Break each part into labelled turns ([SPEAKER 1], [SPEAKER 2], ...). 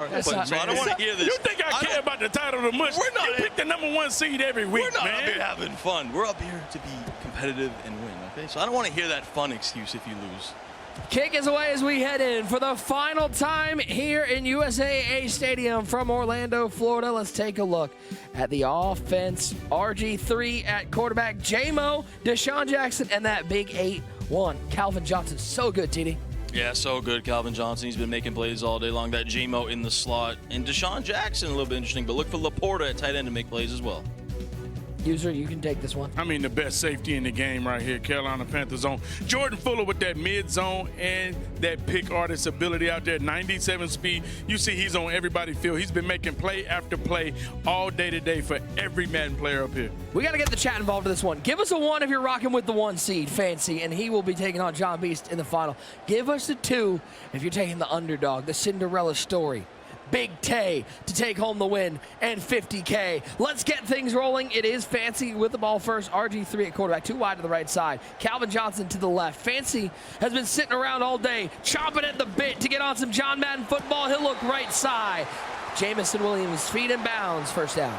[SPEAKER 1] But, so I don't want to hear this.
[SPEAKER 2] You think I care about the title of the mush?
[SPEAKER 1] We're not.
[SPEAKER 2] You pick the #1 seed every week,
[SPEAKER 1] We're not
[SPEAKER 2] man.
[SPEAKER 1] up here having fun. We're up here to be competitive and win, okay? So I don't want to hear that fun excuse if you lose.
[SPEAKER 3] Kick is away as we head in for the final time here in USAA Stadium from Orlando, Florida. Let's take a look at the offense. RG3 at quarterback, J-Mo, Deshaun Jackson, and that big 8-1. Calvin Johnson, so good, TD.
[SPEAKER 1] Yeah, so good, Calvin Johnson. He's been making plays all day long. That J-Mo in the slot. And Deshaun Jackson, a little bit interesting, but look for Laporta at tight end to make plays as well.
[SPEAKER 3] User, you can take this one.
[SPEAKER 2] I mean, the best safety in the game right here, Carolina Panthers zone. Jordan Fuller with that mid zone and that pick artist ability out there, 97 speed. You see he's on everybody's field. He's been making play after play all day today for every Madden player up here.
[SPEAKER 3] We got to get the chat involved in this one. Give us a 1 if you're rocking with the 1 seed, Fancy, and he will be taking on John Beast in the final. Give us a 2 if you're taking the underdog, the Cinderella story. Big Tay to take home the win and 50K. Let's get things rolling. It is Fancy with the ball first. RG3 at quarterback, 2 wide to the right side. Calvin Johnson to the left. Fancy has been sitting around all day, chomping at the bit to get on some John Madden football. He'll look right side. Jamison Williams, feet and bounds, first down.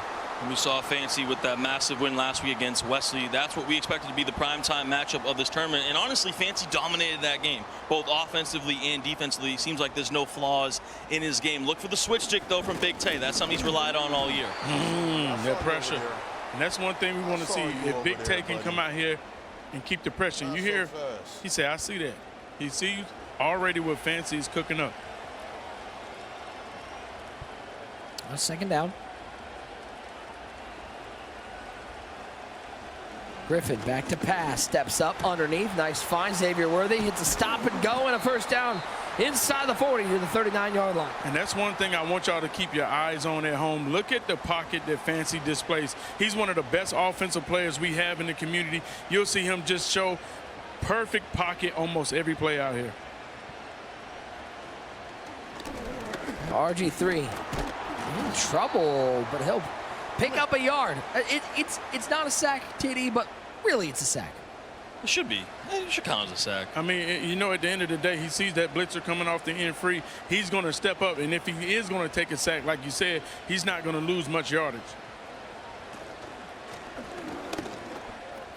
[SPEAKER 1] We saw Fancy with that massive win last week against Wesley. That's what we expected to be the primetime matchup of this tournament. And honestly, Fancy dominated that game, both offensively and defensively. Seems like there's no flaws in his game. Look for the switch stick, though, from Big Tay. That's something he's relied on all year.
[SPEAKER 2] That pressure. And that's one thing we want to see. If Big Tay can come out here and keep the pressure. You hear, he said, I see that. He sees already what Fancy is cooking up.
[SPEAKER 3] Second down. Griffin back to pass, steps up underneath, nice find. Xavier Worthy hits a stop and go and a first down inside the 40 to the 39-yard line.
[SPEAKER 2] And that's one thing I want y'all to keep your eyes on at home. Look at the pocket that Fancy displays. He's one of the best offensive players we have in the community. You'll see him just show perfect pocket almost every play out here.
[SPEAKER 3] RG3 in trouble, but he'll pick up a yard. It's not a sack, TD, but really it's a sack.
[SPEAKER 1] It should be. It should count as a sack.
[SPEAKER 2] I mean, you know, at the end of the day, he sees that blitzer coming off the end free. He's going to step up, and if he is going to take a sack, like you said, he's not going to lose much yardage.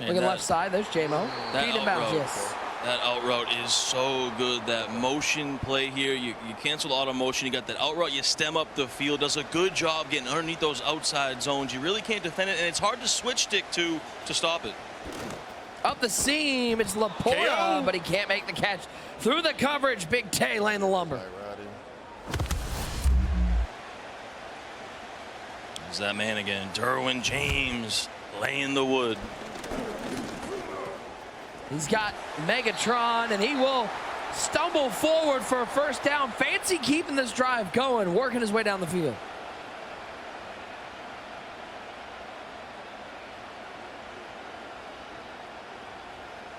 [SPEAKER 3] Look at the left side. There's J-Mo. Feet and bounds, yes.
[SPEAKER 1] That out route is so good. That motion play here, you cancel the auto motion. You got that out route. You stem up the field. Does a good job getting underneath those outside zones. You really can't defend it, and it's hard to switch stick to stop it.
[SPEAKER 3] Up the seam, it's Laporta, but he can't make the catch. Through the coverage, Big Tay laying the lumber.
[SPEAKER 1] There's that man again, Derwin James, laying the wood.
[SPEAKER 3] He's got Megatron, and he will stumble forward for a first down. Fancy keeping this drive going, working his way down the field.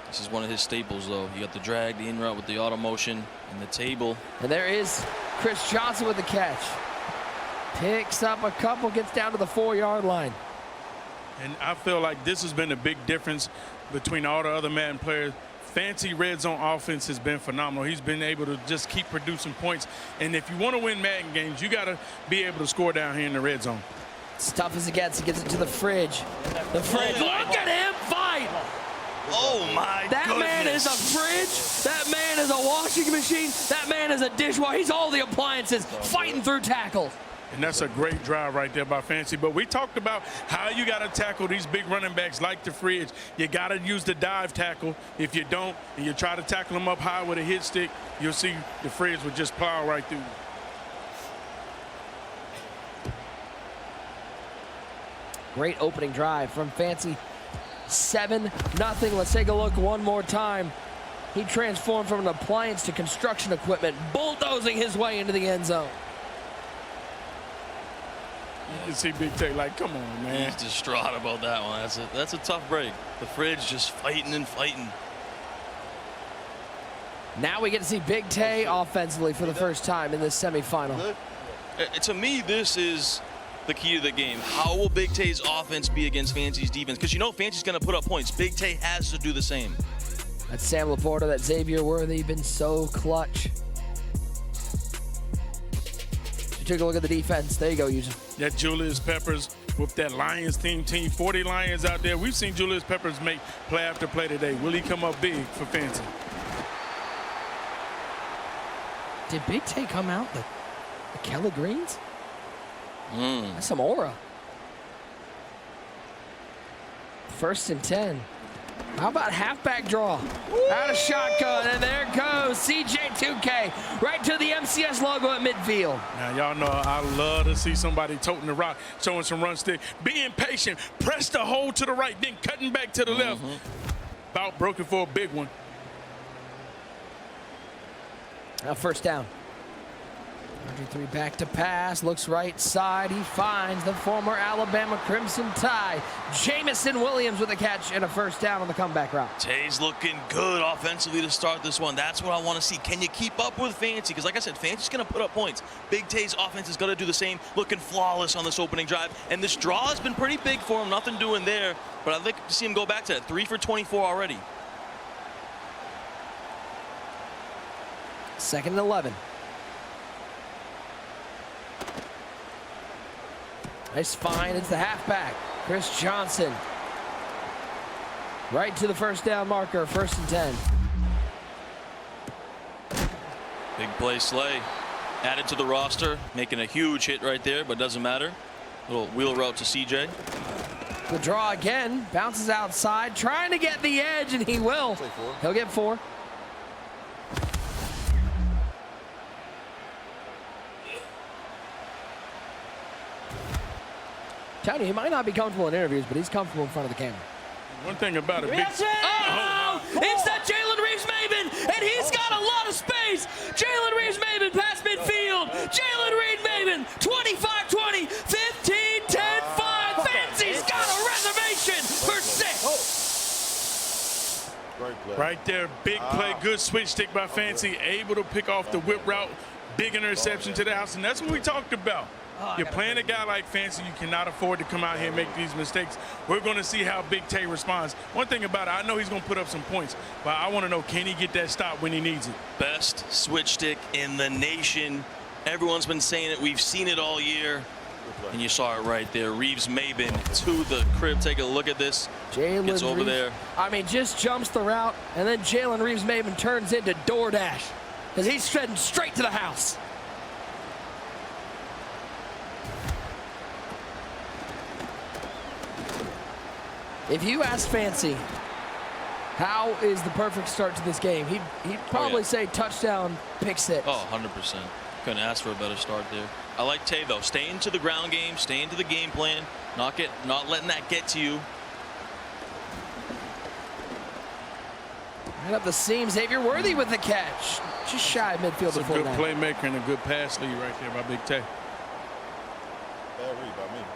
[SPEAKER 1] This is one of his staples, though. You got the drag, the in route with the auto motion, and the table.
[SPEAKER 3] And there is Chris Johnson with the catch. Picks up a couple, gets down to the 4-yard line.
[SPEAKER 2] And I feel like this has been a big difference between all the other Madden players. Fancy red zone offense has been phenomenal. He's been able to just keep producing points. And if you want to win Madden games, you got to be able to score down here in the red zone.
[SPEAKER 3] As tough as it gets it to the fridge. The fridge, look at him fight!
[SPEAKER 1] Oh my
[SPEAKER 3] That
[SPEAKER 1] goodness.
[SPEAKER 3] man is a fridge, that man is a washing machine, that man is a dishwasher. He's all the appliances, fighting through tackles.
[SPEAKER 2] And that's a great drive right there by Fancy. But we talked about how you got to tackle these big running backs like the fridge. You got to use the dive tackle. If you don't, and you try to tackle them up high with a hit stick, you'll see the fridge would just plow right through.
[SPEAKER 3] Great opening drive from Fancy. 7-0. Let's take a look one more time. He transformed from an appliance to construction equipment, bulldozing his way into the end zone.
[SPEAKER 2] You can see Big Tay like, come on, man.
[SPEAKER 1] He's distraught about that one. That's a tough break. The fridge just fighting and fighting.
[SPEAKER 3] Now we get to see Big Tay offensively for the first time in this semifinal.
[SPEAKER 1] To me, this is the key to the game. How will Big Tay's offense be against Fancy's defense? Because you know Fancy's going to put up points. Big Tay has to do the same.
[SPEAKER 3] That's Sam Laporta, that Xavier Worthy, been so clutch. took a look at the defense. There you go, user.
[SPEAKER 2] That Julius Peppers with that Lions team, 40 Lions out there. We've seen Julius Peppers make play after play today. Will he come up big for Fancy?
[SPEAKER 3] Did Big Tay come out the Kelly Greens? That's some aura. 1st and 10. How about halfback draw? Out of shotgun, and there goes CJ2K right to the MCS logo at midfield.
[SPEAKER 2] Now, y'all know I love to see somebody toting the rock, showing some run stick, being patient, press the hole to the right, then cutting back to the left. About broken for a big one.
[SPEAKER 3] Now 1st down. RG3 back to pass, looks right side. He finds the former Alabama Crimson Tide, Jamison Williams, with a catch and a 1st down on the comeback route.
[SPEAKER 1] Tay's looking good offensively to start this one. That's what I want to see. Can you keep up with Fancy? Because like I said, Fancy's going to put up points. Big Tay's offense is going to do the same, looking flawless on this opening drive. And this draw has been pretty big for him, nothing doing there. But I'd like to see him go back to that. 3 for 24 already.
[SPEAKER 3] 2nd and 11. Nice find. It's the halfback, Chris Johnson. Right to the 1st down marker, 1st and 10.
[SPEAKER 1] Big play Slay. Added to the roster, making a huge hit right there, but doesn't matter. Little wheel route to CJ.
[SPEAKER 3] The draw again, bounces outside, trying to get the edge, and he will. He'll get 4. Tell you, he might not be comfortable in interviews, but he's comfortable in front of the camera.
[SPEAKER 2] One thing about it,
[SPEAKER 3] Oh! It's that Jalen Reeves-Maybin, and he's got a lot of space. Jalen Reeves-Maybin past midfield. Jalen Reeves-Maybin, 25-20, 15-10-5. Fancy's got a reservation for 6.
[SPEAKER 2] Right there, big play, good switch stick by Fancy, able to pick off the whip route, big interception to the house, and that's what we talked about. You're playing a guy like Fancy, you cannot afford to come out here and make these mistakes. We're going to see how Big Tay responds. One thing about it, I know he's going to put up some points, but I want to know, can he get that stop when he needs it?
[SPEAKER 1] Best switch stick in the nation. Everyone's been saying it. We've seen it all year. And you saw it right there. Reeves-Maybin to the crib. Take a look at this.
[SPEAKER 3] Jalen
[SPEAKER 1] gets over
[SPEAKER 3] Reeves,
[SPEAKER 1] there.
[SPEAKER 3] I mean, just jumps the route, and then Jalen Reeves-Maybin turns into DoorDash because he's heading straight to the house. If you ask Fancy, how is the perfect start to this game, he'd probably say touchdown, pick 6.
[SPEAKER 1] Oh, 100%. Couldn't ask for a better start there. I like Tay, though. Stay into the ground game, stay into the game plan, not letting that get to you.
[SPEAKER 3] Right up the seam, Xavier Worthy with the catch. Just shy of midfield
[SPEAKER 2] It's a
[SPEAKER 3] before
[SPEAKER 2] good
[SPEAKER 3] that.
[SPEAKER 2] playmaker and a good pass lead right there by Big Tay.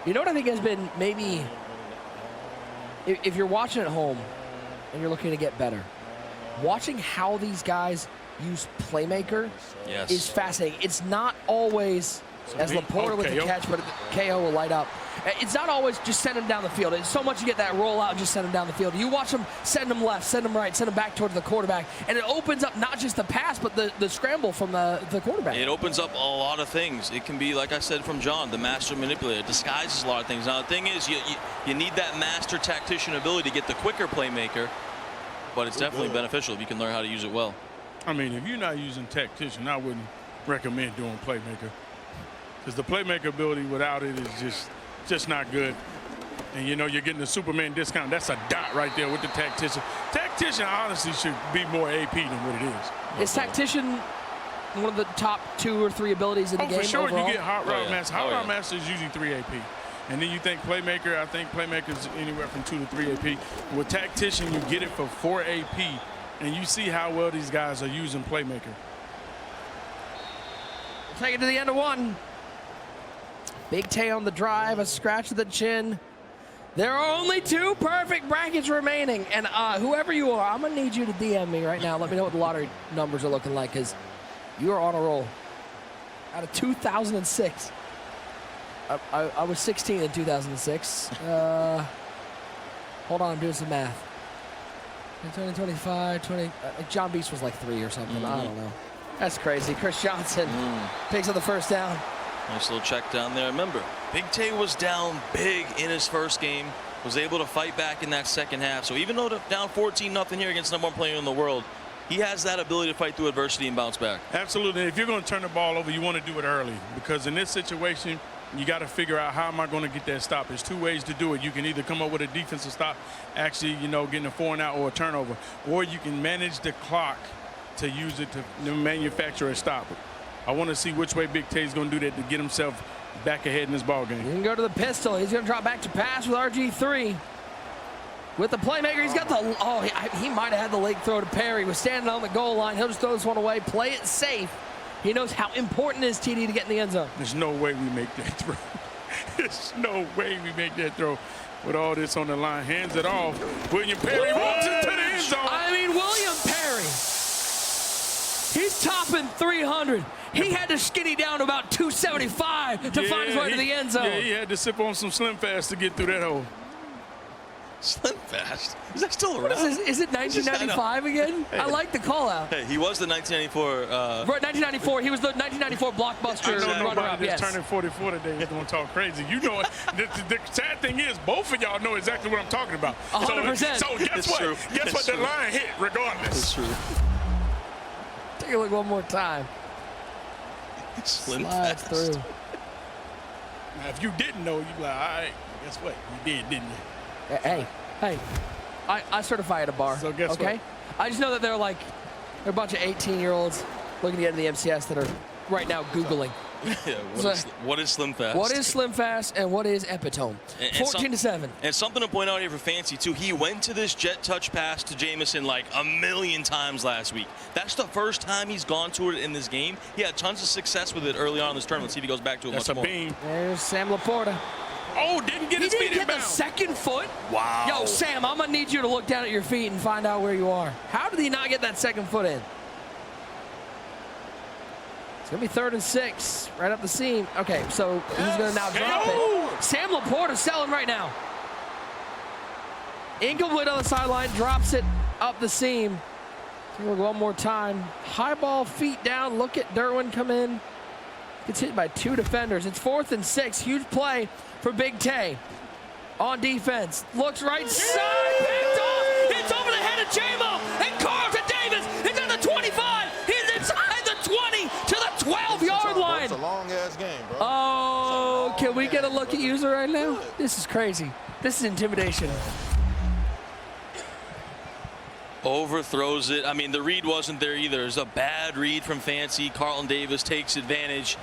[SPEAKER 3] You know what I think has been maybe, if you're watching at home and you're looking to get better, watching how these guys use playmaker is fascinating. It's not always, as Laporta with the catch, but KO will light up. It's not always just send him down the field. It's so much you get that rollout and just send him down the field. You watch him send him left, send him right, send him back towards the quarterback, and it opens up not just the pass, but the scramble from the quarterback.
[SPEAKER 1] It opens up a lot of things. It can be, like I said from John, the master manipulator. It disguises a lot of things. Now, the thing is, you need that master tactician ability to get the quicker playmaker, but it's definitely beneficial if you can learn how to use it well.
[SPEAKER 2] I mean, if you're not using tactician, I wouldn't recommend doing playmaker, because the playmaker ability without it is just not good. And you know, you're getting the Superman discount. That's a dot right there with the tactician. Tactician honestly should be more AP than what it is.
[SPEAKER 3] Is tactician one of the top 2 or 3 abilities in the game?
[SPEAKER 2] For sure.
[SPEAKER 3] Overall?
[SPEAKER 2] You get hot route master. Hot route
[SPEAKER 1] yeah.
[SPEAKER 2] master is usually 3 AP. And then you think playmaker, I think playmaker is anywhere from 2 to 3 AP. With tactician, you get it for 4 AP. And you see how well these guys are using playmaker.
[SPEAKER 3] Take it to the end of 1. Big Tay on the drive, a scratch of the chin. There are only 2 perfect brackets remaining. And whoever you are, I'm going to need you to DM me right now. Let me know what the lottery numbers are looking like, because you are on a roll. Out of 2006. I was 16 in 2006. Hold on, I'm doing some math. 20, 25, 20. John Beast was like 3 or something. I don't know. That's crazy. Chris Johnson picks up the first down.
[SPEAKER 1] Nice little check down there. Remember, Big Tay was down big in his first game, was able to fight back in that second half. So even though they're down 14-0 here against the #1 player in the world, he has that ability to fight through adversity and bounce back.
[SPEAKER 2] Absolutely. If you're going to turn the ball over, you want to do it early, because in this situation, you got to figure out, how am I going to get that stop? There's two ways to do it. You can either come up with a defensive stop, actually, getting a 4-and-out or a turnover, or you can manage the clock to use it to manufacture a stop. I want to see which way Big Tay is going to do that to get himself back ahead in this ball game.
[SPEAKER 3] He can go to the pistol. He's going to drop back to pass with RG3. With the playmaker, he's got the, he might have had the late throw to Perry. Was standing on the goal line. He'll just throw this one away, play it safe. He knows how important it is, TD, to get in the end zone.
[SPEAKER 2] There's no way we make that throw. There's no way we make that throw with all this on the line. Hands it off. William Perry runs into the end zone.
[SPEAKER 3] I mean, William Perry. He's topping 300. He had to skinny down to about 275 to find his way to the end zone.
[SPEAKER 2] Yeah, he had to sip on some Slim Fast to get through that hole.
[SPEAKER 1] Slim Fast? Is that still around?
[SPEAKER 3] What is this? Is it 1995 again?
[SPEAKER 1] Hey.
[SPEAKER 3] I like the call out.
[SPEAKER 1] Hey, he was the 1994.
[SPEAKER 3] 1994. He was the 1994 blockbuster runner-up.
[SPEAKER 2] Yes. Turning 44 today is going to talk crazy. You know it. The sad thing is, both of y'all know exactly what I'm talking about.
[SPEAKER 3] 100%.
[SPEAKER 2] So guess what?
[SPEAKER 1] True.
[SPEAKER 2] Guess what? The line hit regardless.
[SPEAKER 1] That's true.
[SPEAKER 3] Take a look one more time.
[SPEAKER 1] Slim
[SPEAKER 3] Slides
[SPEAKER 1] Fast.
[SPEAKER 3] through.
[SPEAKER 2] Now, if you didn't know, you'd be like, all right, guess what? You did, didn't you?
[SPEAKER 3] Hey, I certify at a bar.
[SPEAKER 2] So guess
[SPEAKER 3] okay?
[SPEAKER 2] what?
[SPEAKER 3] I just know that they're a bunch of 18-year-olds looking to get into the MCS that are right now Googling.
[SPEAKER 1] Yeah, what is Slim Fast?
[SPEAKER 3] What is Slim Fast and what is Epitome? 14-7.
[SPEAKER 1] And something to point out here for Fancy, too. He went to this jet touch pass to Jamison like a million times last week. That's the first time he's gone to it in this game. He had tons of success with it early on in this tournament. Let's see if he goes back to it
[SPEAKER 2] That's
[SPEAKER 1] much more.
[SPEAKER 2] a beam.
[SPEAKER 3] There's Sam Laporta.
[SPEAKER 2] Oh, didn't get his feet in bounds.
[SPEAKER 3] He didn't get the second foot?
[SPEAKER 1] Wow.
[SPEAKER 3] Yo, Sam, I'm going to need you to look down at your feet and find out where you are. How did he not get that second foot in? It's going to be 3rd and 6, right up the seam. Okay, so he's going to now drop it. Sam Laporta selling right now. Inglewood on the sideline, drops it up the seam. We'll go one more time. High ball, feet down. Look at Derwin come in. Gets hit by 2 defenders. It's 4th and 6. Huge play for Big Tay. On defense. Looks right side. Picked off. It's over the head of J-Mo. And Carlton Davis is at the 25. He's inside the 20 to the 12-yard line.
[SPEAKER 4] It's a long-ass game, bro.
[SPEAKER 3] Oh, can we get a look at user right now? This is crazy. This is intimidation.
[SPEAKER 1] Overthrows it. I mean, the read wasn't there either. It's a bad read from Fancy. Carlton Davis takes advantage.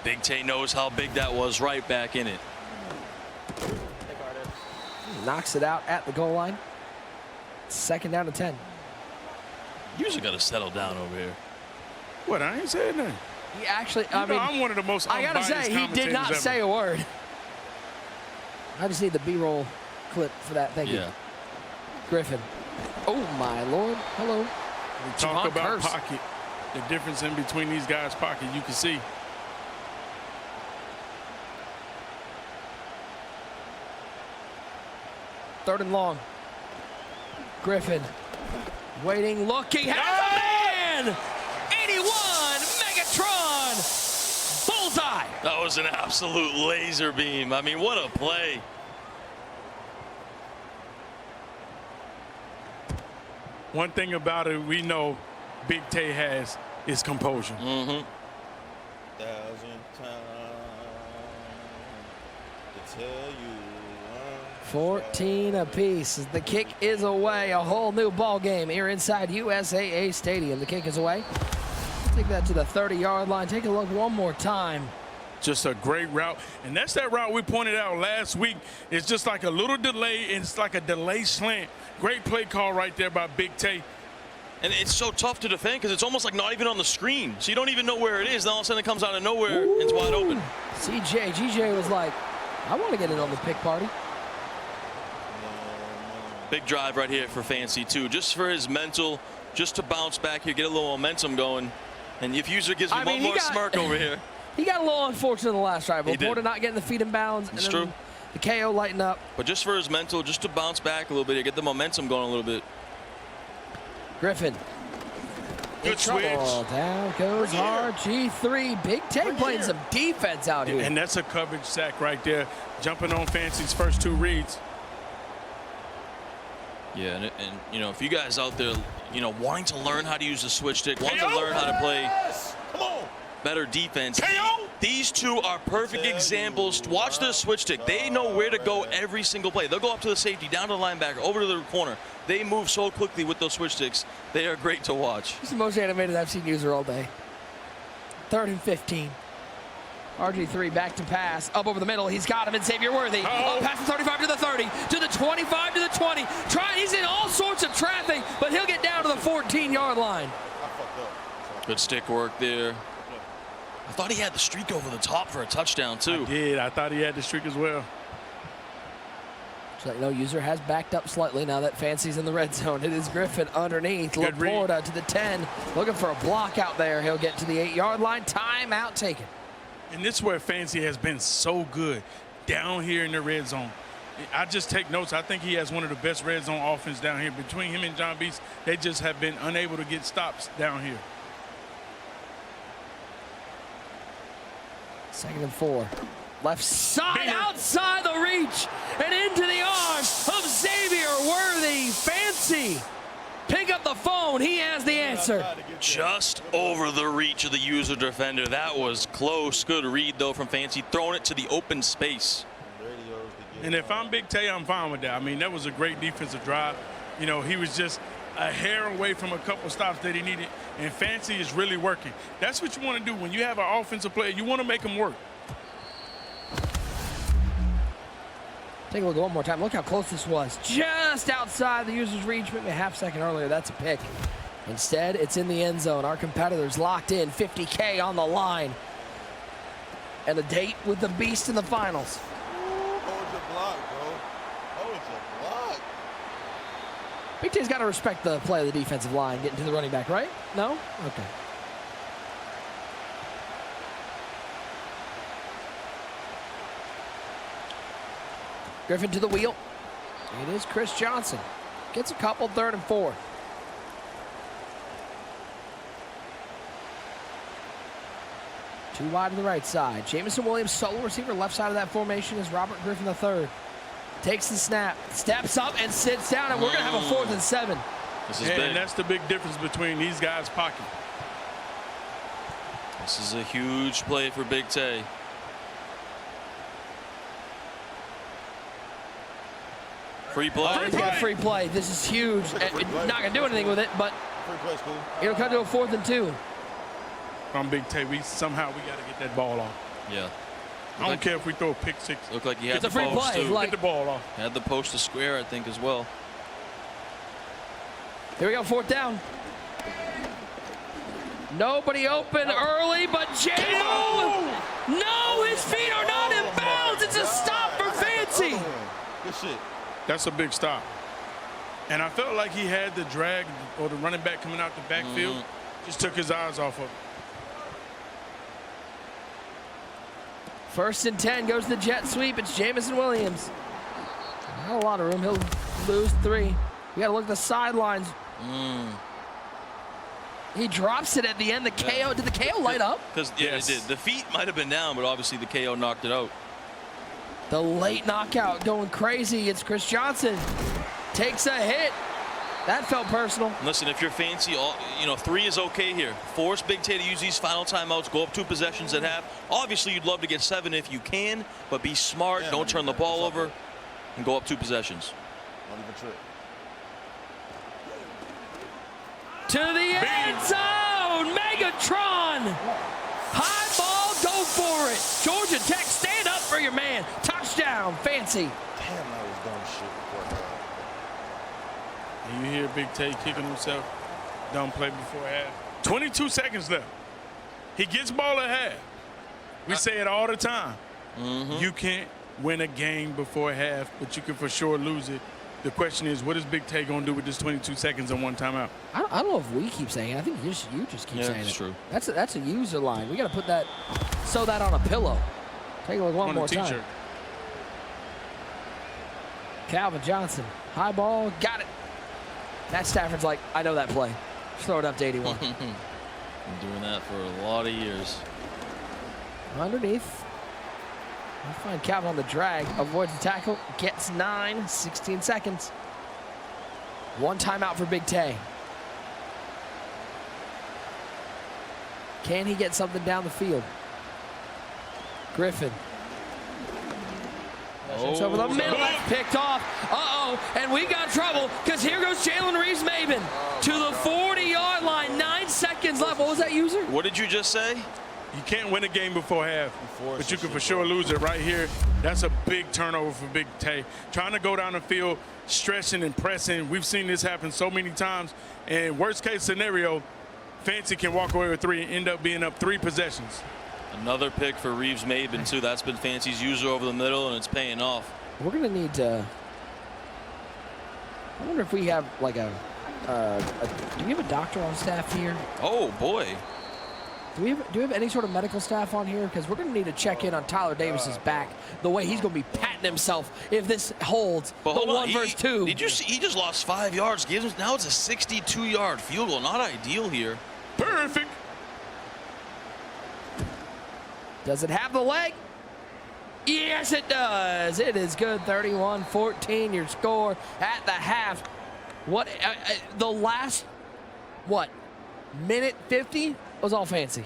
[SPEAKER 1] Big Tay knows how big that was, right back in it.
[SPEAKER 3] Knocks it out at the goal line. 2nd down to 10.
[SPEAKER 1] You usually got to settle down over here.
[SPEAKER 2] What? I ain't saying nothing.
[SPEAKER 3] He actually, I mean,
[SPEAKER 2] I'm one of the most
[SPEAKER 3] I gotta
[SPEAKER 2] unbiased
[SPEAKER 3] say, he did not
[SPEAKER 2] commentators
[SPEAKER 3] say
[SPEAKER 2] ever.
[SPEAKER 3] a word. I just need the B-roll clip for that. Thank you.
[SPEAKER 1] Yeah.
[SPEAKER 3] Griffin. Oh, my Lord. Hello.
[SPEAKER 2] We talk
[SPEAKER 3] Javon
[SPEAKER 2] about
[SPEAKER 3] Curse.
[SPEAKER 2] pocket. The difference in between these guys' pocket, you can see.
[SPEAKER 3] Third and long. Griffin. Waiting, looking. Has a man! 81! Megatron! Bullseye!
[SPEAKER 1] That was an absolute laser beam. I mean, what a play.
[SPEAKER 2] One thing about it we know Big Tay has is composure.
[SPEAKER 1] Mm-hmm.
[SPEAKER 4] 1,000 times to tell you.
[SPEAKER 3] 14 apiece. The kick is away. A whole new ball game here inside USAA Stadium. The kick is away. Take that to the 30-yard line. Take a look one more time.
[SPEAKER 2] Just a great route. And that's that route we pointed out last week. It's just like a little delay, and it's like a delay slant. Great play call right there by Big Tay.
[SPEAKER 1] And it's so tough to defend because it's almost like not even on the screen. So you don't even know where it is. Then all of a sudden it comes out of nowhere. And it's wide open.
[SPEAKER 3] GJ was like, I want to get in on the pick party.
[SPEAKER 1] Big drive right here for Fancy, too. Just for his mental, just to bounce back here, get a little momentum going. And if user gives me one more smirk over here.
[SPEAKER 3] He got a little unfortunate in the last drive.
[SPEAKER 1] He did.
[SPEAKER 3] Laporta not getting the feet in bounds.
[SPEAKER 1] It's
[SPEAKER 3] and then
[SPEAKER 1] true.
[SPEAKER 3] The KO lighten up.
[SPEAKER 1] But just for his mental, just to bounce back a little bit, get the momentum going a little bit.
[SPEAKER 3] Griffin.
[SPEAKER 2] Good switch.
[SPEAKER 3] Down goes RG3. Big Tay playing some defense out here.
[SPEAKER 2] And that's a coverage sack right there. Jumping on Fancy's first 2 reads.
[SPEAKER 1] Yeah, and you know, if you guys out there, you know, wanting to learn how to use the switch stick, wanting to learn how to play better defense, these two are perfect examples. Watch the switch stick. They know where to go every single play. They'll go up to the safety, down to the linebacker, over to the corner. They move so quickly with those switch sticks. They are great to watch.
[SPEAKER 3] He's the most animated I've seen user all day. 3rd and 15. RG3 back to pass. Up over the middle. He's got him in Xavier Worthy. Up past the 35 to the 30, to the 25 to the 20. He's in all sorts of traffic, but he'll get down to the 14-yard line.
[SPEAKER 1] Good stick work there. I thought he had the streak over the top for a touchdown, too.
[SPEAKER 2] I did. I thought he had the streak as well.
[SPEAKER 3] So, you know, user has backed up slightly now that Fancy's in the red zone. It is Griffin underneath. Laporta to the 10. Looking for a block out there. He'll get to the 8-yard line. Timeout taken.
[SPEAKER 2] And this is where Fancy has been so good, down here in the red zone. I just take notes. I think he has one of the best red zone offense down here. Between him and John Beast, they just have been unable to get stops down here.
[SPEAKER 3] 2nd and 4. Left side, outside the reach, and into the arms of Xavier Worthy. Fancy. Pick up the phone. He has the answer.
[SPEAKER 1] Just over the reach of the user defender. That was close. Good read, though, from Fancy. Throwing it to the open space.
[SPEAKER 2] And if I'm Big Tay, I'm fine with that. I mean, that was a great defensive drive. You know, he was just a hair away from a couple stops that he needed. And Fancy is really working. That's what you want to do. When you have an offensive player, you want to make him work.
[SPEAKER 3] Take a look one more time. Look how close this was. Just outside the user's reach, maybe a half second earlier. That's a pick. Instead, it's in the end zone. Our competitors locked in. 50K on the line. And a date with the Beast in the finals.
[SPEAKER 4] Hold your block, bro. Hold your block.
[SPEAKER 3] Big T's got to respect the play of the defensive line, getting to the running back, right? No? Okay. Griffin to the wheel. It is Chris Johnson. Gets a couple, 3rd and 4. Too wide to the right side. Jamison Williams, solo receiver, left side of that formation is Robert Griffin III. Takes the snap, steps up and sits down, and we're going to have a 4th and 7.
[SPEAKER 1] This is big.
[SPEAKER 2] And that's the big difference between these guys' pocket.
[SPEAKER 1] This is a huge play for Big Tay. Free play.
[SPEAKER 3] Free play. This is huge. Not going to do anything with it, but it'll come to a 4th and 2.
[SPEAKER 2] From Big Tay, somehow we got to get that ball off.
[SPEAKER 1] Yeah.
[SPEAKER 2] I don't care if we throw a pick 6.
[SPEAKER 1] Looked like he had
[SPEAKER 3] It's a
[SPEAKER 1] the
[SPEAKER 3] free
[SPEAKER 1] post
[SPEAKER 3] play.
[SPEAKER 1] too.
[SPEAKER 2] Get the ball off.
[SPEAKER 1] Had the post to square, I think, as well.
[SPEAKER 3] Here we go, 4th down. Nobody open early, but J-Mo! No, his feet are not in bounds. It's a stop for Fancy.
[SPEAKER 4] Good shit.
[SPEAKER 2] That's a big stop. And I felt like he had the drag or the running back coming out the backfield. Just took his eyes off of it.
[SPEAKER 3] 1st and 10 goes the jet sweep. It's Jamison Williams. Not a lot of room. He'll lose 3. We got to look at the sidelines. He drops it at the end. The KO. Did the KO light up?
[SPEAKER 1] Because it did. The feet might have been down, but obviously the KO knocked it out.
[SPEAKER 3] The late knockout going crazy. It's Chris Johnson. Takes a hit. That felt personal.
[SPEAKER 1] Listen, if you're Fancy, you know, 3 is okay here. Force Big Tay to use these final timeouts. Go up 2 possessions at half. Obviously, you'd love to get 7 if you can, but be smart. Don't turn the ball over, and go up 2 possessions.
[SPEAKER 4] Don't even trip.
[SPEAKER 3] To the end zone. Megatron. High ball. Go for it. Georgia Tech, stand up for your man. Touchdown, Fancy.
[SPEAKER 4] Damn, I was dumb shit before that.
[SPEAKER 2] And you hear Big Tay kicking himself. Dumb play before half. 22 seconds left. He gets ball at half. We say it all the time. You can't win a game before half, but you can for sure lose it. The question is, what is Big Tay going to do with this 22 seconds and 1 timeout?
[SPEAKER 3] I don't know if we keep saying it. I think you just keep saying it.
[SPEAKER 1] That's true.
[SPEAKER 3] That's a user line. We got to put that, sew that on a pillow. Take a look one more time. Calvin Johnson, high ball, got it. Matt Stafford's like, I know that play. Throw it up to 81.
[SPEAKER 1] Been doing that for a lot of years.
[SPEAKER 3] Underneath. We'll find Calvin on the drag. Avoids the tackle. Gets 9. 16 seconds. One timeout for Big Tay. Can he get something down the field? Griffin. It's over the middle. That's picked off. Uh-oh. And we got trouble because here goes Jalen Reeves-Maben to the 40-yard line. 9 seconds left. What was that, user?
[SPEAKER 1] What did you just say?
[SPEAKER 2] You can't win a game before half, but you can for sure lose it right here. That's a big turnover for Big Tay. Trying to go down the field, stretching and pressing. We've seen this happen so many times. And worst case scenario, Fancy can walk away with 3 and end up being up 3 possessions.
[SPEAKER 1] Another pick for Reeves-Maben, too. That's been Fancy's user over the middle, and it's paying off.
[SPEAKER 3] We're going to need to... I wonder if we have, like, do we have a doctor on staff here?
[SPEAKER 1] Oh, boy.
[SPEAKER 3] Do we have any sort of medical staff on here? Because we're going to need to check in on Tyler Davis's back, the way he's going to be patting himself if this holds.
[SPEAKER 1] But
[SPEAKER 3] the 1 versus 2.
[SPEAKER 1] Did you see, he just lost 5 yards. Now it's a 62-yard field goal. Not ideal here.
[SPEAKER 2] Perfect.
[SPEAKER 3] Does it have the leg? Yes, it does. It is good. 31-14, your score at the half. What the last, minute 50 was all Fancy.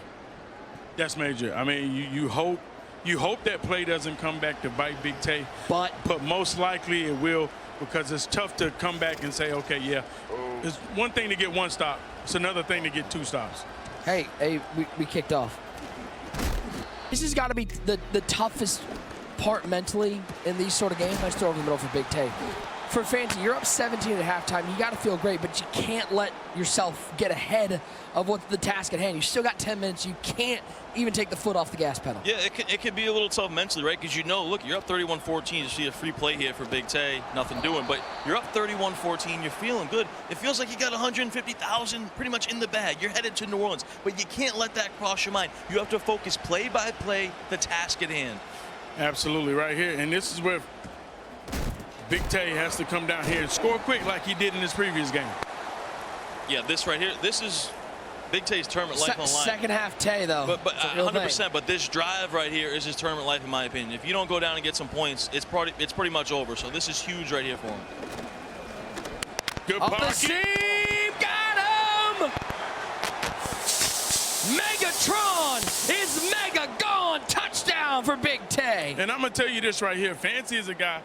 [SPEAKER 2] That's major. I mean, you hope that play doesn't come back to bite Big Tay, but most likely it will, because it's tough to come back and say, okay, yeah, it's one thing to get 1 stop. It's another thing to get 2 stops.
[SPEAKER 3] Hey, we kicked off. This has got to be the toughest part mentally in these sort of games. Nice throw over the middle for Big Tay. For Fancy, you're up 17 at halftime. You got to feel great, but you can't let yourself get ahead of what's the task at hand. You still got 10 minutes. You can't even take the foot off the gas pedal.
[SPEAKER 1] Yeah, it can be a little tough mentally, right? Because look, you're up 31-14. You see a free play here for Big Tay, nothing doing. But you're up 31-14. You're feeling good. It feels like you got 150,000 pretty much in the bag. You're headed to New Orleans, but you can't let that cross your mind. You have to focus play by play, the task at hand. Absolutely
[SPEAKER 2] right here, and this is where Big Tay has to come down here and score quick like he did in his previous game.
[SPEAKER 1] Yeah, this right here, this is Big Tay's tournament life on the line.
[SPEAKER 3] Second half Tay, though.
[SPEAKER 1] But 100%, but this drive right here is his tournament life, in my opinion. If you don't go down and get some points, it's pretty much over. So this is huge right here for him.
[SPEAKER 2] Good
[SPEAKER 3] Up the
[SPEAKER 2] pocket.
[SPEAKER 3] seam, got him! Megatron is mega gone. Touchdown for Big Tay.
[SPEAKER 2] And I'm going to tell you this right here. Fancy is a guy,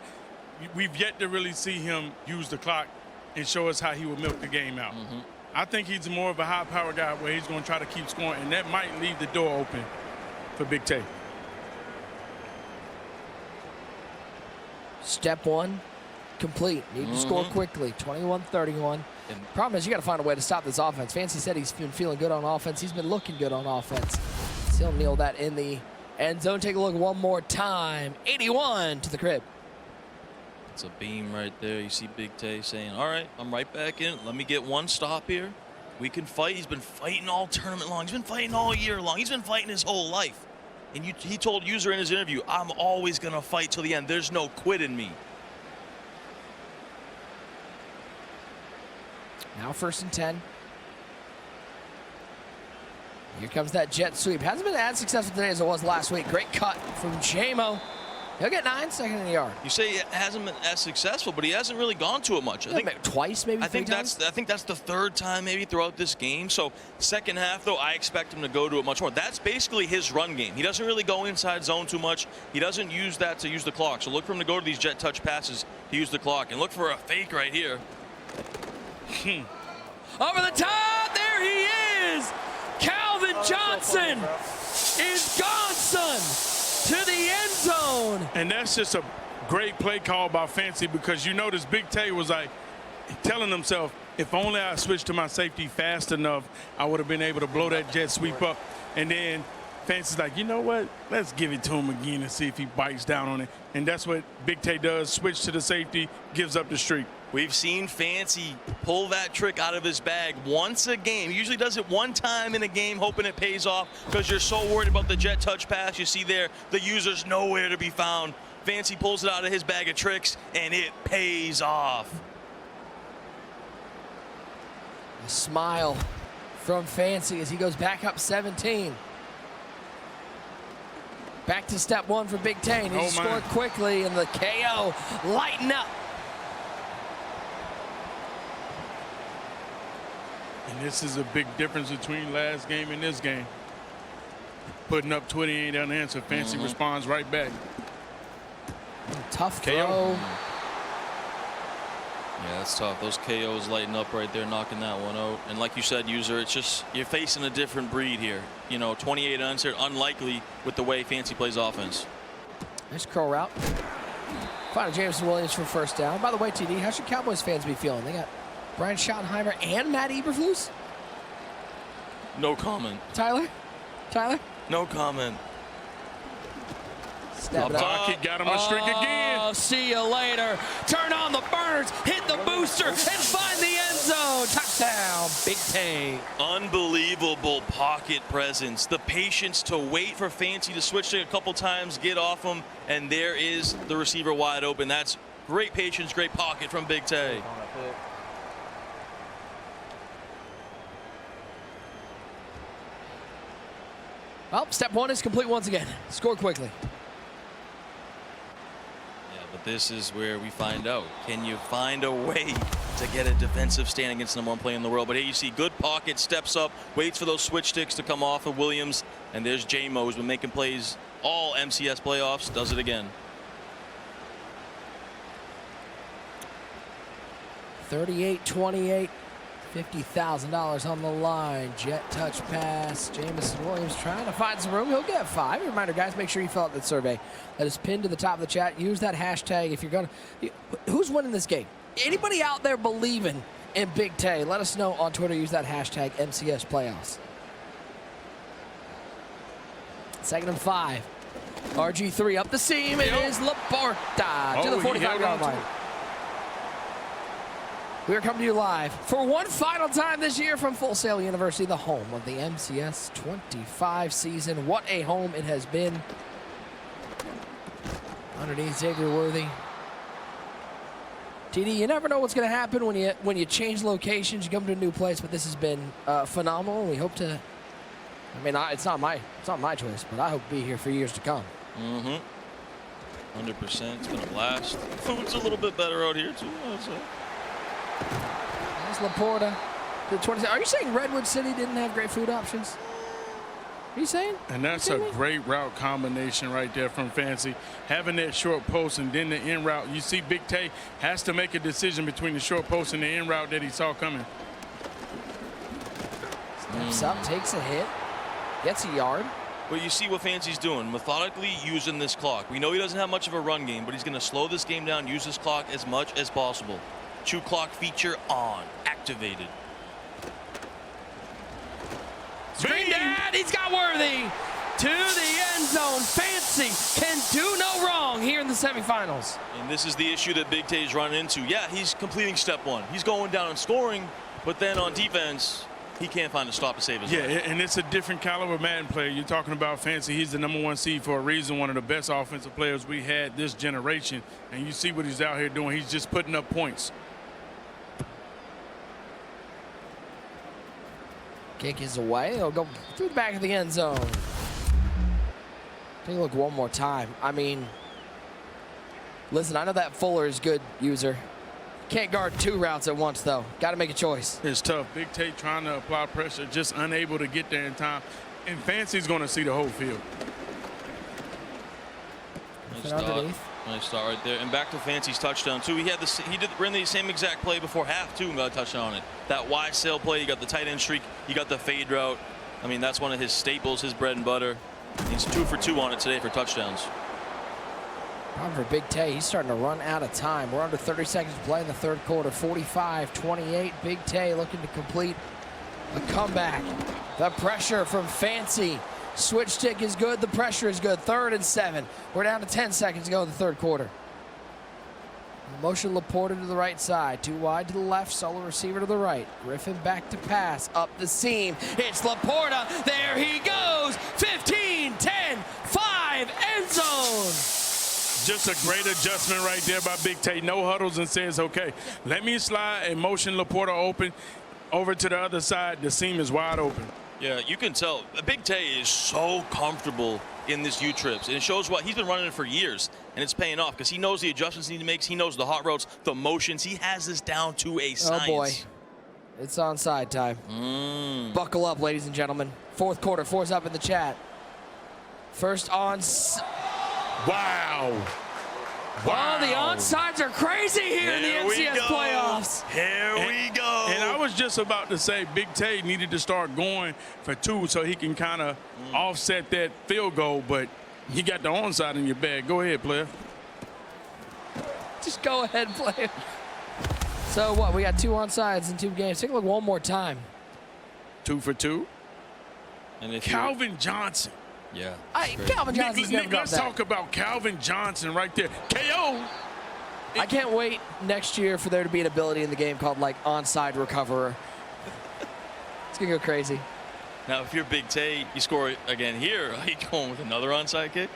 [SPEAKER 2] we've yet to really see him use the clock and show us how he would milk the game out. I think he's more of a high-power guy where he's going to try to keep scoring, and that might leave the door open for Big Tay.
[SPEAKER 3] Step 1 complete. Need to score quickly. 21-31. Problem is, you got to find a way to stop this offense. Fancy said he's been feeling good on offense. He's been looking good on offense. Still nail that in the end zone. Take a look one more time. 81 to the crib.
[SPEAKER 1] It's a beam right there. You see Big Tay saying, all right, I'm right back in. Let me get 1 stop here. We can fight. He's been fighting all tournament long. He's been fighting all year long. He's been fighting his whole life. And he told user in his interview, I'm always going to fight till the end. There's no quit in me.
[SPEAKER 3] Now 1st and 10. Here comes that jet sweep. Hasn't been as successful today as it was last week. Great cut from J-Mo. He'll get 9, second in the yard.
[SPEAKER 1] You say it hasn't been as successful, but he hasn't really gone to it much. I think
[SPEAKER 3] maybe twice, maybe 3 times.
[SPEAKER 1] I think that's the 3rd time maybe throughout this game. So second half, though, I expect him to go to it much more. That's basically his run game. He doesn't really go inside zone too much. He doesn't use that to use the clock. So look for him to go to these jet touch passes to use the clock. And look for a fake right here.
[SPEAKER 3] Over the top, there he is! Calvin Johnson is gone, son! To the end zone.
[SPEAKER 2] And that's just a great play call by Fancy, because you notice Big Tay was like telling himself, if only I switched to my safety fast enough, I would have been able to blow that jet sweep up. And then Fancy's like, you know what? Let's give it to him again and see if he bites down on it. And that's what Big Tay does, switch to the safety, gives up the streak.
[SPEAKER 1] We've seen Fancy pull that trick out of his bag once a game. He usually does it 1 time in a game, hoping it pays off, because you're so worried about the jet touch pass. You see there, the user's nowhere to be found. Fancy pulls it out of his bag of tricks, and it pays off.
[SPEAKER 3] A smile from Fancy as he goes back up 17. Back to step one for Big Tay. Needs to score quickly, and the KO lighten up.
[SPEAKER 2] And this is a big difference between last game and this game. Putting up 28 unanswered. Fancy responds right back.
[SPEAKER 3] Tough
[SPEAKER 2] KO.
[SPEAKER 3] throw.
[SPEAKER 1] Yeah, that's tough. Those KOs lighten up right there, knocking that one out. And like you said, User, it's just you're facing a different breed here. You know, 28 unanswered, unlikely with the way Fancy plays offense.
[SPEAKER 3] Nice curl route. Find Jameson Williams for first down. By the way, TD, how should Cowboys fans be feeling? They got Brian Schottenheimer and Matt Eberflus?
[SPEAKER 1] No comment.
[SPEAKER 3] Tyler?
[SPEAKER 1] No comment.
[SPEAKER 3] Step it up.
[SPEAKER 2] Pocket got him a streak again.
[SPEAKER 3] Oh, see you later. Turn on the burners, hit the booster, and find the end zone. Touchdown, Big Tay.
[SPEAKER 1] Unbelievable pocket presence. The patience to wait for Fancy to switch it a couple times, get off him, and there is the receiver wide open. That's great patience, great pocket from Big Tay.
[SPEAKER 3] Well, step one is complete once again. Score quickly.
[SPEAKER 1] But this is where we find out. Can you find a way to get a defensive stand against the #1 play in the world? But here you see good pocket, steps up, waits for those switch sticks to come off of Williams. And there's J-Mo, who's been making plays all MCS playoffs, does it again.
[SPEAKER 3] 38-28. $50,000 on the line. Jet touch pass. Jameson Williams trying to find some room. He'll get 5. Reminder, guys, make sure you fill out that survey that is pinned to the top of the chat. Use that hashtag if you're going to. Who's winning this game? Anybody out there believing in Big Tay? Let us know on Twitter. Use that hashtag MCS Playoffs. 2nd and 5. RG3 up the seam. It is Laporta to the 45-yard line. We are coming to you live for one final time this year from Full Sail University, the home of the MCS 25 season. What a home it has been. Underneath Xavier Worthy. TD, you never know what's going to happen when you change locations, you come to a new place, but this has been phenomenal. We hope to. I mean, it's not my choice, but I hope to be here for years to come.
[SPEAKER 1] 100%. It's been a blast. Food's a little bit better out here too.
[SPEAKER 3] There's Laporta. The 20. Are you saying Redwood City didn't have great food options? Are you saying?
[SPEAKER 2] And that's a great route combination right there from Fancy. Having that short post and then the in route. You see Big Tay has to make a decision between the short post and the in route that he saw coming.
[SPEAKER 3] Steps up, takes a hit, gets a yard.
[SPEAKER 1] But you see what Fancy's doing, methodically using this clock. We know he doesn't have much of a run game, but he's going to slow this game down, use this clock as much as possible. Chew clock feature on, activated.
[SPEAKER 3] Screen dad, he's got Worthy to the end zone. Fancy can do no wrong here in the semifinals.
[SPEAKER 1] And this is the issue that Big Tay's running into. Yeah, he's completing step one. He's going down and scoring, but then on defense, he can't find a stop to save his life.
[SPEAKER 2] Yeah, and it's a different caliber Madden player. You're talking about Fancy. He's the #1 seed for a reason, one of the best offensive players we had this generation. And you see what he's out here doing. He's just putting up points.
[SPEAKER 3] Kick is away. It'll go through the back of the end zone. Take a look one more time. I mean, listen, I know that Fuller is good, User. Can't guard 2 routes at once, though. Got to make a choice.
[SPEAKER 2] It's tough. Big Tay trying to apply pressure, just unable to get there in time. And Fancy's going to see the whole field.
[SPEAKER 1] Nice start right there. And back to Fancy's touchdown, too. He ran the same exact play before half, too, and got a touchdown on it. That wide sail play, you got the tight end streak, you got the fade route. I mean, that's one of his staples, his bread and butter. He's 2 for 2 on it today for touchdowns.
[SPEAKER 3] Problem for Big Tay, he's starting to run out of time. We're under 30 seconds to play in the 3rd quarter. 45-28. Big Tay looking to complete a comeback. The pressure from Fancy. Switch stick is good. The pressure is good. 3rd and 7. We're down to 10 seconds to go in the 3rd quarter. Motion Laporta to the right side. 2 wide to the left. Solo receiver to the right. Griffin back to pass. Up the seam. It's Laporta. There he goes. 15, 10, 5, end zone.
[SPEAKER 2] Just a great adjustment right there by Big Tay. No huddles and says, okay, let me slide and motion Laporta open. Over to the other side, the seam is wide open.
[SPEAKER 1] Yeah, you can tell. Big Tay is so comfortable in this U-trips. And it shows what he's been running it for years. And it's paying off because he knows the adjustments he makes. He knows the hot routes, the motions. He has this down to a science.
[SPEAKER 3] Oh, boy. It's onside time. Buckle up, ladies and gentlemen. Fourth quarter, four's up in the chat. First on.
[SPEAKER 2] Wow.
[SPEAKER 3] Wow, the onsides are crazy here in the MCS playoffs.
[SPEAKER 1] Here we go.
[SPEAKER 2] And I was just about to say Big Tay needed to start going for 2 so he can kind of offset that field goal, but he got the onside in your bag. Go ahead, player.
[SPEAKER 3] Just go ahead, player. So what, we got 2 onsides in 2 games. Take a look one more time.
[SPEAKER 2] 2 for 2.
[SPEAKER 1] And if
[SPEAKER 2] Calvin Johnson.
[SPEAKER 1] Yeah.
[SPEAKER 3] Calvin Johnson's never got
[SPEAKER 2] let's
[SPEAKER 3] that.
[SPEAKER 2] talk about Calvin Johnson right there. KO.
[SPEAKER 3] I can't wait next year for there to be an ability in the game called like onside recoverer. It's gonna go crazy.
[SPEAKER 1] Now, if you're Big Tay, you score again here. Are you going with another onside kick?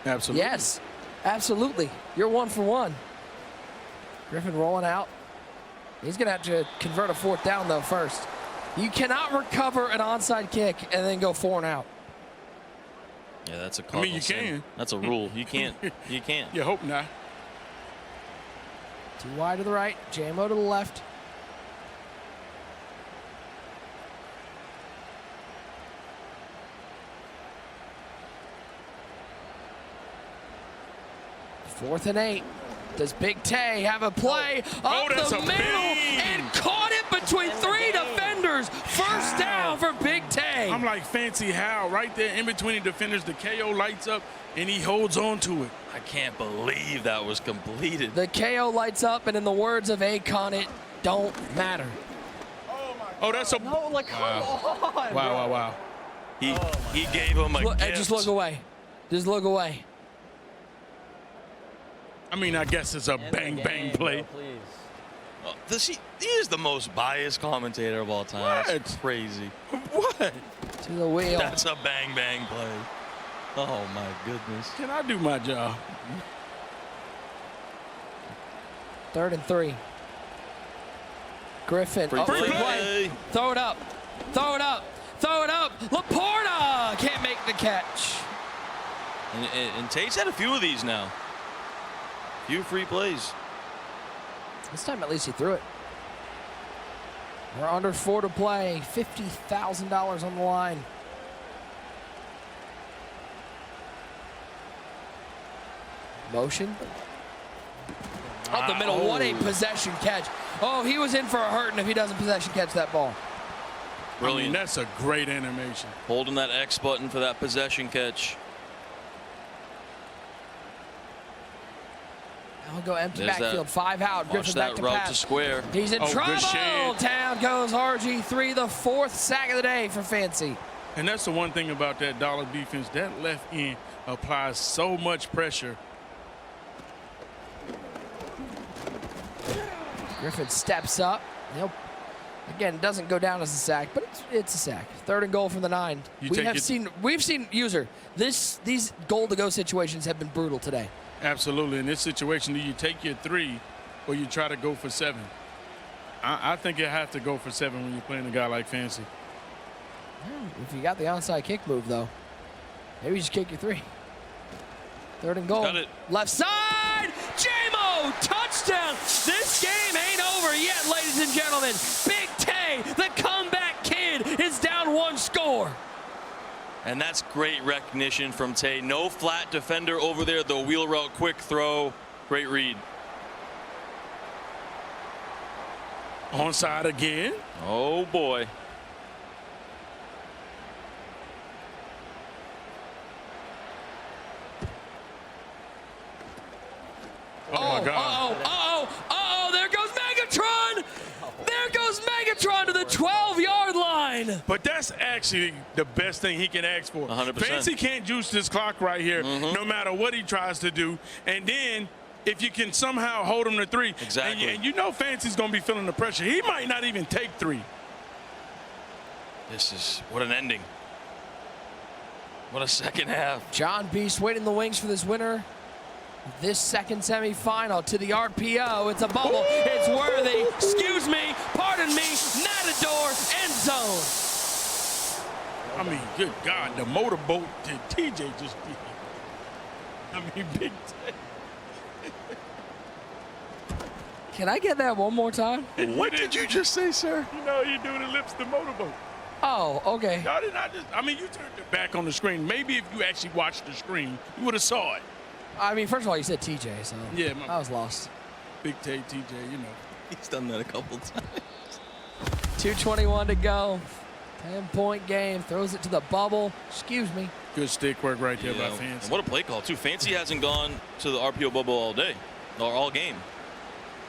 [SPEAKER 2] Absolutely.
[SPEAKER 3] Yes, absolutely. You're 1 for 1. Griffin rolling out. He's gonna have to convert a 4th down though first. You cannot recover an onside kick and then go 4 and out.
[SPEAKER 1] Yeah, that's a
[SPEAKER 2] I
[SPEAKER 1] cardinal
[SPEAKER 2] mean, you
[SPEAKER 1] sin.
[SPEAKER 2] can.
[SPEAKER 1] That's a rule. You can't. You can't.
[SPEAKER 2] You hope not.
[SPEAKER 3] Too wide to the right, JMO to the left. Fourth and 8. Does Big Tay have a play up
[SPEAKER 2] that's
[SPEAKER 3] the
[SPEAKER 2] a
[SPEAKER 3] middle
[SPEAKER 2] big.
[SPEAKER 3] and caught it between 3 defenders? First down for Big Tay.
[SPEAKER 2] I'm like Fancy Hal right there in between the defenders. The KO lights up and he holds on to it.
[SPEAKER 1] I can't believe that was completed.
[SPEAKER 3] The KO lights up, and in the words of Akon, it don't matter.
[SPEAKER 2] Oh, that's a
[SPEAKER 3] No, like, come on.
[SPEAKER 2] wow.
[SPEAKER 1] He gave him a
[SPEAKER 3] Look,
[SPEAKER 1] gift.
[SPEAKER 3] just look away. Just look away.
[SPEAKER 2] I mean, I guess it's a bang play.
[SPEAKER 1] Oh, he is the most biased commentator of all time. That's
[SPEAKER 2] What?
[SPEAKER 1] crazy.
[SPEAKER 2] What?
[SPEAKER 3] To the wheel.
[SPEAKER 1] That's a bang play. Oh my goodness.
[SPEAKER 2] Can I do my job?
[SPEAKER 3] 3rd and 3. Griffin.
[SPEAKER 1] Free
[SPEAKER 3] Free
[SPEAKER 1] play.
[SPEAKER 3] play. Throw it up. Throw it up. Throw it up. Laporta can't make the catch.
[SPEAKER 1] And Tate's had a few of these now. Few free plays.
[SPEAKER 3] This time at least he threw it. We're under 4 to play. $50,000 on the line. Motion. Up the middle. What a possession catch. Oh, he was in for a hurting if he doesn't possession catch that ball.
[SPEAKER 2] I mean,
[SPEAKER 1] Brilliant.
[SPEAKER 2] that's a great animation.
[SPEAKER 1] Holding that X button for that possession catch.
[SPEAKER 3] I'll go empty
[SPEAKER 1] There's
[SPEAKER 3] backfield.
[SPEAKER 1] that-
[SPEAKER 3] 5 out.
[SPEAKER 1] Watch
[SPEAKER 3] Griffin back
[SPEAKER 1] that
[SPEAKER 3] to
[SPEAKER 1] route
[SPEAKER 3] pass.
[SPEAKER 1] to square.
[SPEAKER 3] He's in
[SPEAKER 2] Oh, good
[SPEAKER 3] trouble.
[SPEAKER 2] shade.
[SPEAKER 3] Down goes RG3, the 4th sack of the day for Fancy.
[SPEAKER 2] And that's the one thing about that dollar defense. That left end applies so much pressure.
[SPEAKER 3] Griffin steps up. Nope. Again, it doesn't go down as a sack, but it's a sack. 3rd and goal from the 9. We've seen user. These goal to go situations have been brutal today.
[SPEAKER 2] Absolutely. In this situation, do you take your 3 or you try to go for 7? I think you have to go for 7 when you're playing a guy like Fancy.
[SPEAKER 3] If you got the onside kick move, though, maybe you just kick your 3. 3rd and goal.
[SPEAKER 1] Got it.
[SPEAKER 3] Left side. JMO touchdown. This game ain't over yet, ladies and gentlemen. Big Tay, the comeback kid, is down 1 score.
[SPEAKER 1] And that's great recognition from Tay. No flat defender over there. The wheel route, quick throw. Great read.
[SPEAKER 2] Onside again.
[SPEAKER 1] Oh, boy.
[SPEAKER 2] Oh, my God.
[SPEAKER 3] Uh-oh, there goes Megatron! There goes Megatron to the 12-yard line!
[SPEAKER 2] But that's actually the best thing he can ask for.
[SPEAKER 1] 100%.
[SPEAKER 2] Fancy can't juice this clock right here, no matter what he tries to do. And then if you can somehow hold him to 3,
[SPEAKER 1] Exactly.
[SPEAKER 2] and you know Fancy's going to be feeling the pressure. He might not even take 3.
[SPEAKER 1] This is what an ending. What a second half.
[SPEAKER 3] John Beast waiting in the wings for this winner. this second semifinal to the RPO. It's a bubble. It's worthy. Excuse me. Pardon me. Matador end zone.
[SPEAKER 2] I mean, good God, the motorboat that TJ just did. I mean, Big Tay.
[SPEAKER 3] Can I get that one more time?
[SPEAKER 2] What did you just say, sir? You know, you do the lips, the motorboat.
[SPEAKER 3] Oh, okay.
[SPEAKER 2] Y'all did not just, I mean, you turned it back on the screen. Maybe if you actually watched the screen, you would have saw it.
[SPEAKER 3] I mean, first of all, you said TJ, so
[SPEAKER 2] Yeah,
[SPEAKER 3] I was lost.
[SPEAKER 2] Big Tay, TJ, you know.
[SPEAKER 1] He's done that a couple times.
[SPEAKER 3] 2:21 to go. 10-point game. Throws it to the bubble. Excuse me.
[SPEAKER 2] Good stick work right there by
[SPEAKER 1] And
[SPEAKER 2] Fancy.
[SPEAKER 1] what a play call, too. Fancy hasn't gone to the RPO bubble all day, or all game.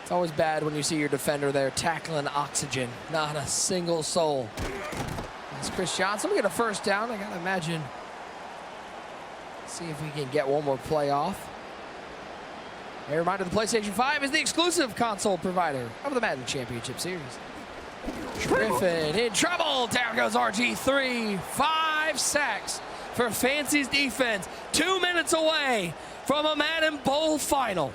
[SPEAKER 3] It's always bad when you see your defender there tackling oxygen. Not a single soul. That's Chris Johnson. We get a first down. I got to imagine. See if we can get one more play off. A reminder, the PlayStation 5 is the exclusive console provider of the Madden Championship Series. Griffin in trouble. Down goes RG3. 5 sacks for Fancy's defense. 2 minutes away from a Madden Bowl final.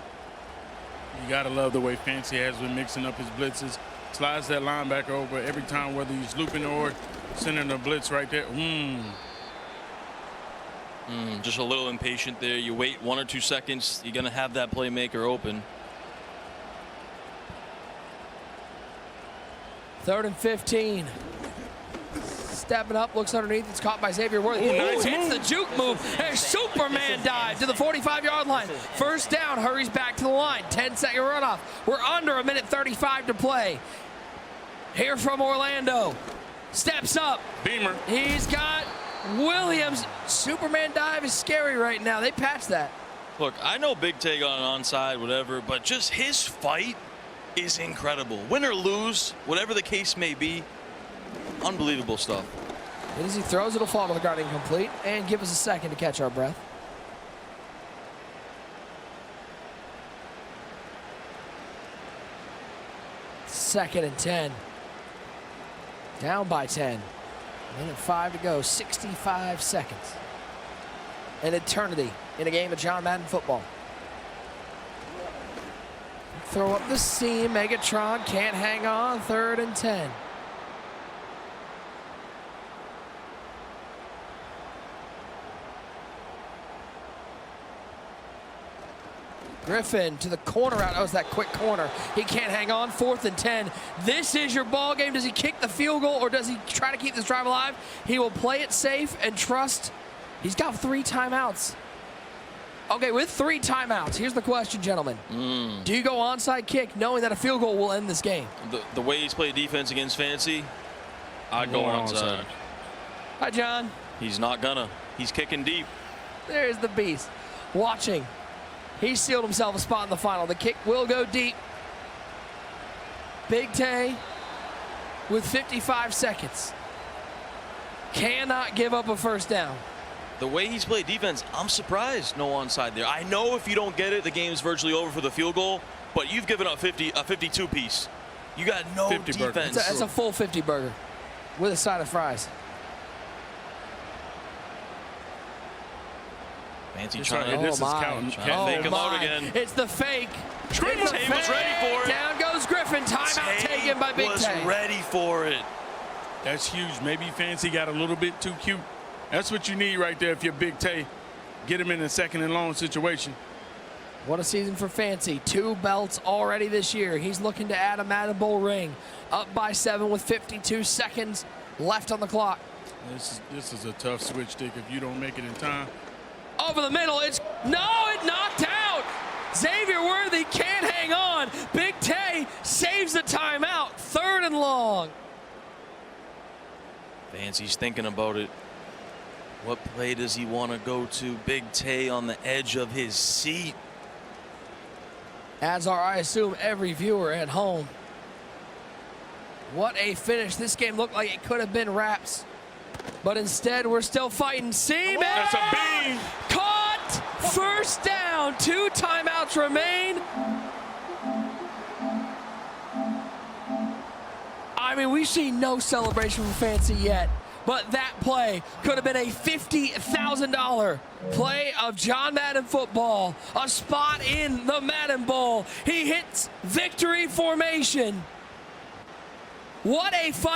[SPEAKER 2] You got to love the way Fancy has been mixing up his blitzes. Slides that linebacker over every time, whether he's looping or sending a blitz right there.
[SPEAKER 1] Just a little impatient there. You wait 1 or 2 seconds. You're going to have that playmaker open.
[SPEAKER 3] 3rd and 15. Stepping up, looks underneath. It's caught by Xavier Worthy.
[SPEAKER 2] Nice
[SPEAKER 3] Hits
[SPEAKER 2] move.
[SPEAKER 3] the juke move. A Superman dive to the 45-yard line. First down, hurries back to the line. 10-second runoff. We're under 1:35 to play. Here from Orlando. Steps up.
[SPEAKER 2] Beamer.
[SPEAKER 3] He's got Williams. Superman dive is scary right now. They patched that.
[SPEAKER 1] Look, I know Big Tay got an onside, whatever, but just his fight is incredible. Win or lose, whatever the case may be, unbelievable stuff.
[SPEAKER 3] And as he throws, it'll fall to the ground incomplete. And give us a second to catch our breath. Second and 10. Down by 10. 1:05 to go. 65 seconds. An eternity in a game of John Madden football. Throw up the seam. Megatron can't hang on. 3rd and 10. Griffin to the corner out. That was that quick corner. He can't hang on. 4th and 10. This is your ball game. Does he kick the field goal or does he try to keep this drive alive? He will play it safe and trust. He's got 3 timeouts. Okay, with 3 timeouts, here's the question, gentlemen. Do you go onside kick knowing that a field goal will end this game?
[SPEAKER 1] The way he's played defense against Fancy, I'd go onside.
[SPEAKER 3] Hi, John.
[SPEAKER 1] He's not gonna. He's kicking deep.
[SPEAKER 3] There's the beast. Watching. He sealed himself a spot in the final. The kick will go deep. Big Tay with 55 seconds. Cannot give up a first down.
[SPEAKER 1] The way he's played defense, I'm surprised no onside there. I know if you don't get it, the game's virtually over for the field goal, but you've given up a 52 piece. You got no
[SPEAKER 2] 50 burger.
[SPEAKER 1] defense.
[SPEAKER 3] That's a full 50 burger with a side of fries.
[SPEAKER 1] Fancy
[SPEAKER 2] It's
[SPEAKER 1] trying
[SPEAKER 2] right.
[SPEAKER 1] to
[SPEAKER 2] This is counting.
[SPEAKER 1] Trying to fake him out again.
[SPEAKER 3] It's the fake.
[SPEAKER 1] Tay was ready for it.
[SPEAKER 3] Down goes Griffin. Timeout taken by Big
[SPEAKER 1] was
[SPEAKER 3] Tay.
[SPEAKER 1] ready for it.
[SPEAKER 2] That's huge. Maybe Fancy got a little bit too cute. That's what you need right there if you're Big Tay. Get him in a 2nd and long situation.
[SPEAKER 3] What a season for Fancy. 2 belts already this year. He's looking to add a Madden Bowl ring. Up by 7 with 52 seconds left on the clock.
[SPEAKER 2] This is a tough switch stick if you don't make it in time.
[SPEAKER 3] Over the middle, it knocked out. Xavier Worthy can't hang on. Big Tay saves the timeout. 3rd and long.
[SPEAKER 1] Fancy's thinking about it. What play does he want to go to? Big Tay on the edge of his seat.
[SPEAKER 3] As are, I assume, every viewer at home. What a finish. This game looked like it could have been wraps. But instead, we're still fighting. Seam.
[SPEAKER 2] That's a beam.
[SPEAKER 3] Caught. First down. 2 timeouts remain. I mean, we've seen no celebration from Fancy yet. but that play could have been a $50,000 play of John Madden football, a spot in the Madden Bowl. He hits victory formation. What a fight.